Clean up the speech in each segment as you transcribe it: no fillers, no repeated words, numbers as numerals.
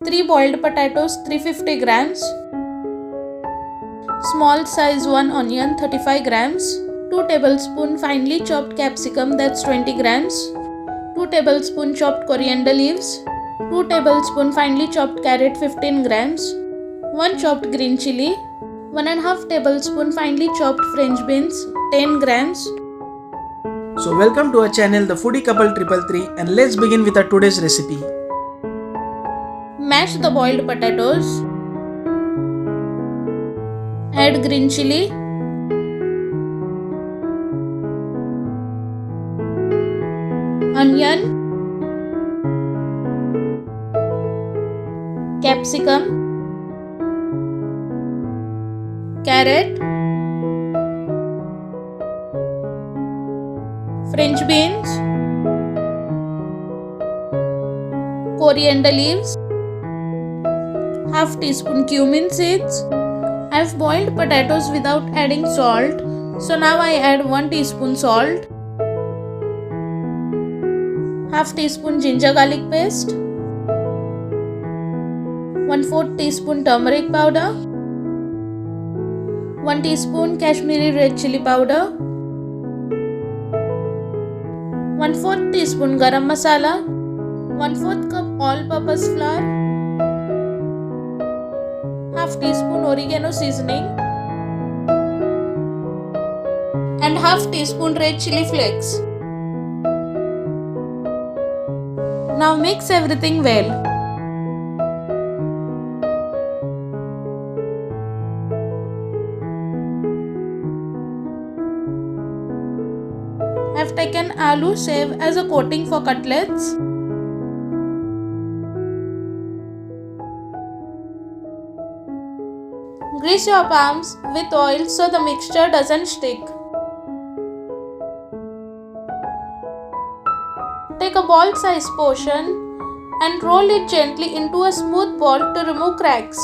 3 boiled potatoes 350 grams, small size 1 onion 35 grams, 2 tablespoon finely chopped capsicum that's 20 grams, 2 tablespoon chopped coriander leaves, 2 tablespoon finely chopped carrot 15 grams, 1 chopped green chili, 1.5 tablespoon finely chopped French beans 10 grams. So welcome to our channel The Foodie Couple 333 and let's begin with our today's recipe. Mash the boiled potatoes. Add green chili. Onion. Capsicum. Carrot. French beans. Coriander leaves. Half teaspoon cumin seeds. I have boiled potatoes without adding salt, so now I add 1 teaspoon salt. Half teaspoon ginger garlic paste. 1/4 teaspoon turmeric powder. 1 teaspoon Kashmiri red chilli powder. 1/4 teaspoon Garam Masala. 1/4 cup all-purpose flour. Half teaspoon Oregano Seasoning. And half teaspoon Red Chilli Flakes. Now mix everything well. I have taken Aloo Sev as a coating for cutlets. Grease your palms with oil so the mixture doesn't stick. Take a ball-sized portion and roll it gently into a smooth ball to remove cracks.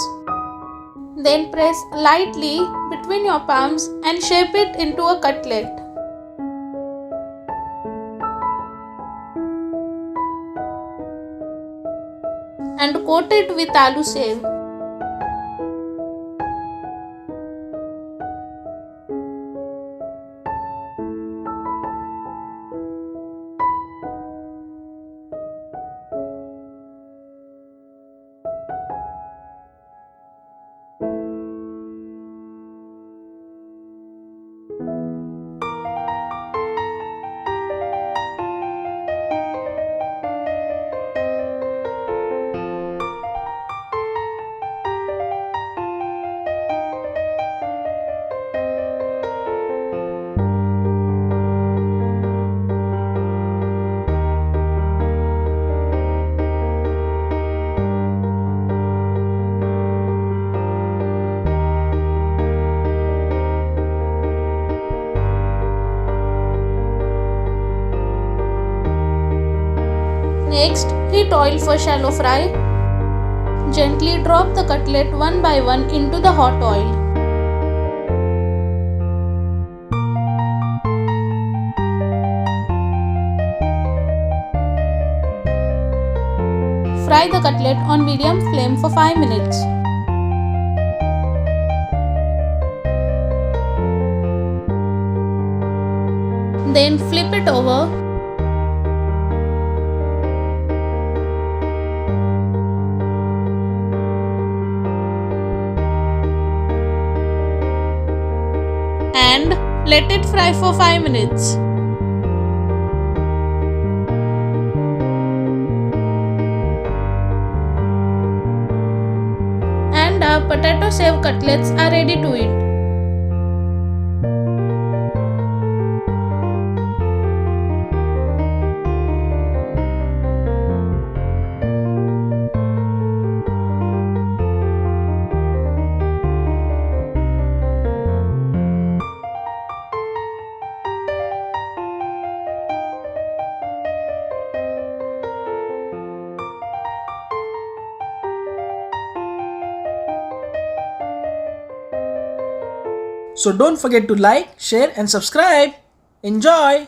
Then press lightly between your palms and shape it into a cutlet. And coat it with Aloo Sev. Next, heat oil for shallow fry. Gently drop the cutlet one by one into the hot oil. Fry the cutlet on medium flame for 5 minutes. Then flip it over. And let it fry for 5 minutes. And our potato sev cutlets are ready to eat. So don't forget to like, share and subscribe. Enjoy!